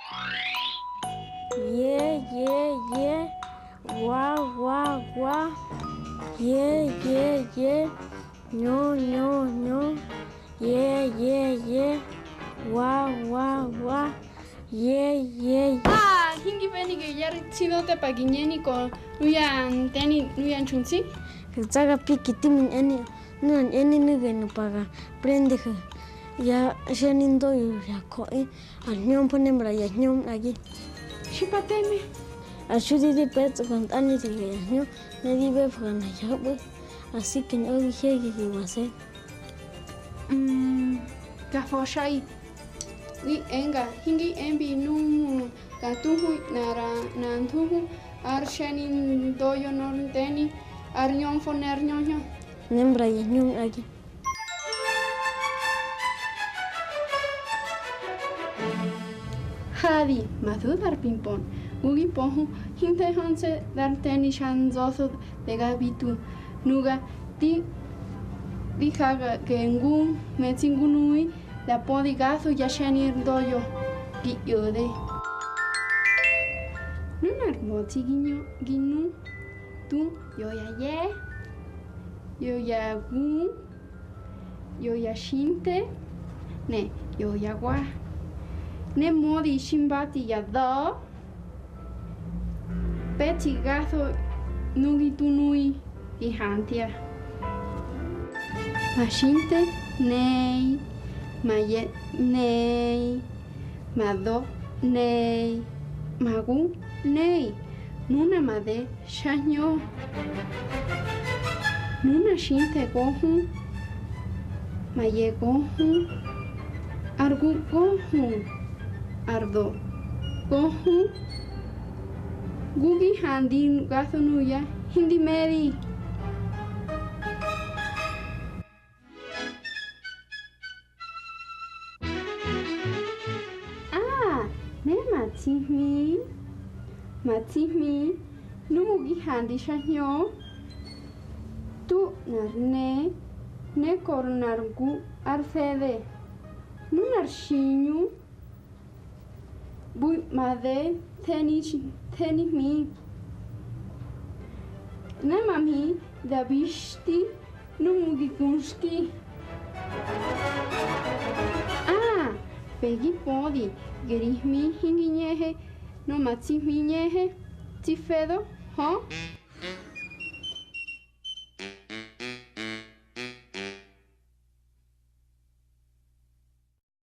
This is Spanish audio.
Yeah, yeah, yeah. Wow, wow, wow. Yeah, yeah, yeah. No, no, no. Yeah, yeah, yeah. Wow, wow, wow. Yeah, yeah. Ah, hingi beni ge yari tino te paginyeni ko nuyan teni nuyan chunsi. Kazaga piki timin eni nige no paga prende ya shenindo ya ko al nyom ponembra ya nyom agi. Shipateme. Ashudi de pets con tani de nyom ne dibe fana ya bu. Así que no dije que iba a ser. Gafoshai. Ni enga hingi embi nu gatuhu nara nantuhu ar shenin doyo norteni ar nyom foner nyonyo. Nembra ya nyom agi. Hadi, madu dar pimpon. Ugi pohu hinte hanse dar teni shanzoso de gabitu. Nuga di haga gengu metsingunui da podi gazo ya shenir doyo di yode. Nunar moti ginu tu yo ya gu yo ya shinte ne yo ya wa ne modi shimbati ya do peti gazo nugi tunui di hantia mashinte nei maye nei mado nei magu nei nuna made shanyo nuna shinte gohu maye gohu argu gohu ardo gohu gugi handi gazo nuya hindi medi. Matimi, numugi handi shanyo, tu narne, ne kornargu arfede, nunarshinyu, bui made teni mi, ne mami dabishti, numugi kunski. Ah, pegi podi, gerihmi hinginyehe. No matsi minyehe, tifedo, ho?